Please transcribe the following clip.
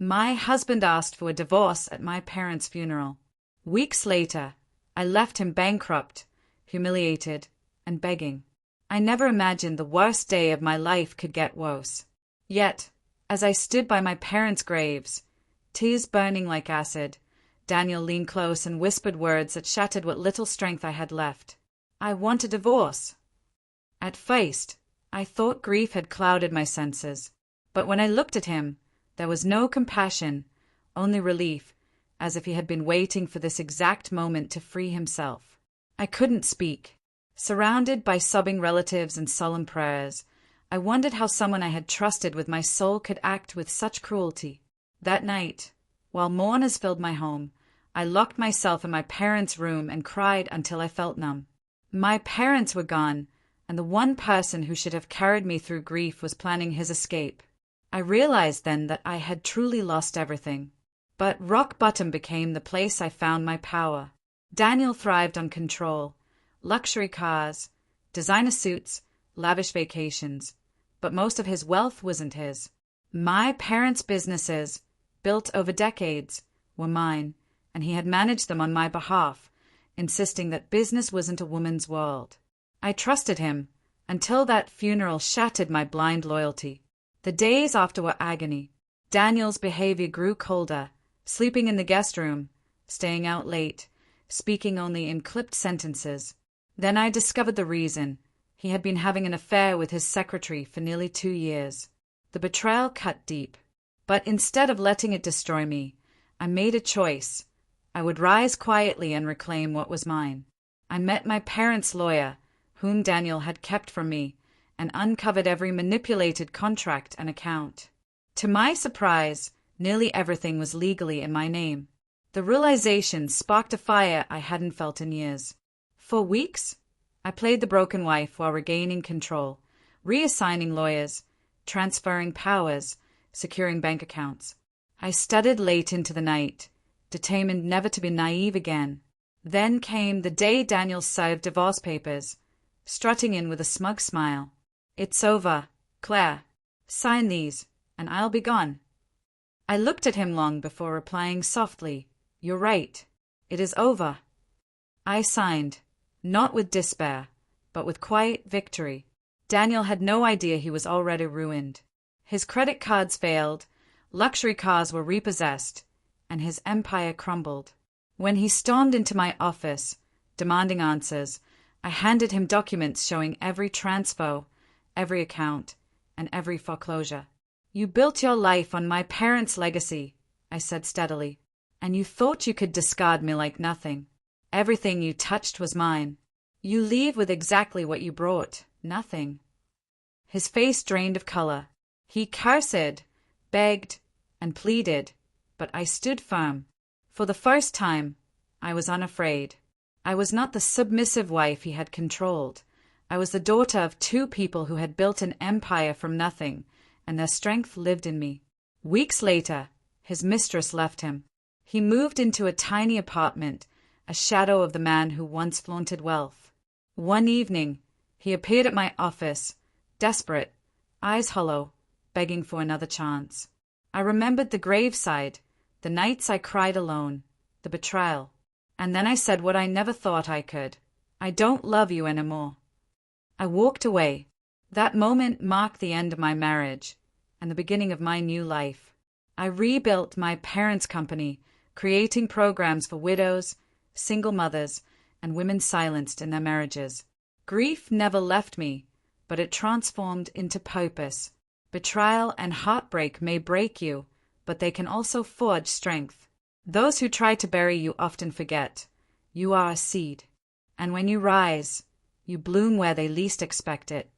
My husband asked for a divorce at my parents' funeral. Weeks later, I left him bankrupt, humiliated, and begging. I never imagined the worst day of my life could get worse. Yet, as I stood by my parents' graves, tears burning like acid, Daniel leaned close and whispered words that shattered what little strength I had left. I want a divorce. At first, I thought grief had clouded my senses, but when I looked at him, there was no compassion, only relief, as if he had been waiting for this exact moment to free himself. I couldn't speak. Surrounded by sobbing relatives and solemn prayers, I wondered how someone I had trusted with my soul could act with such cruelty. That night, while mourners filled my home, I locked myself in my parents' room and cried until I felt numb. My parents were gone, and the one person who should have carried me through grief was planning his escape. I realized then that I had truly lost everything. But rock bottom became the place I found my power. Daniel thrived on control, luxury cars, designer suits, lavish vacations, but most of his wealth wasn't his. My parents' businesses, built over decades, were mine, and he had managed them on my behalf, insisting that business wasn't a woman's world. I trusted him, until that funeral shattered my blind loyalty. The days after were agony. Daniel's behavior grew colder, sleeping in the guest room, staying out late, speaking only in clipped sentences. Then I discovered the reason. He had been having an affair with his secretary for nearly 2 years. The betrayal cut deep. But instead of letting it destroy me, I made a choice. I would rise quietly and reclaim what was mine. I met my parents' lawyer, whom Daniel had kept from me, and uncovered every manipulated contract and account. To my surprise, nearly everything was legally in my name. The realization sparked a fire I hadn't felt in years. For weeks, I played the broken wife while regaining control, reassigning lawyers, transferring powers, securing bank accounts. I studied late into the night, determined never to be naive again. Then came the day Daniel served divorce papers, strutting in with a smug smile. "It's over, Claire. Sign these, and I'll be gone." I looked at him long before replying softly, "You're right. It is over." I signed, not with despair, but with quiet victory. Daniel had no idea he was already ruined. His credit cards failed, luxury cars were repossessed, and his empire crumbled. When he stormed into my office, demanding answers, I handed him documents showing every transfer, every account, and every foreclosure. "You built your life on my parents' legacy," I said steadily, "and you thought you could discard me like nothing. Everything you touched was mine. You leave with exactly what you brought, nothing." His face drained of color. He cursed, begged, and pleaded, but I stood firm. For the first time, I was unafraid. I was not the submissive wife he had controlled. I was the daughter of 2 people who had built an empire from nothing, and their strength lived in me. Weeks later, his mistress left him. He moved into a tiny apartment, a shadow of the man who once flaunted wealth. One evening, he appeared at my office, desperate, eyes hollow, begging for another chance. I remembered the graveside, the nights I cried alone, the betrayal. And then I said what I never thought I could. "I don't love you anymore." I walked away. That moment marked the end of my marriage and the beginning of my new life. I rebuilt my parents' company, creating programs for widows, single mothers, and women silenced in their marriages. Grief never left me, but it transformed into purpose. Betrayal and heartbreak may break you, but they can also forge strength. Those who try to bury you often forget. You are a seed, and when you rise, you bloom where they least expect it.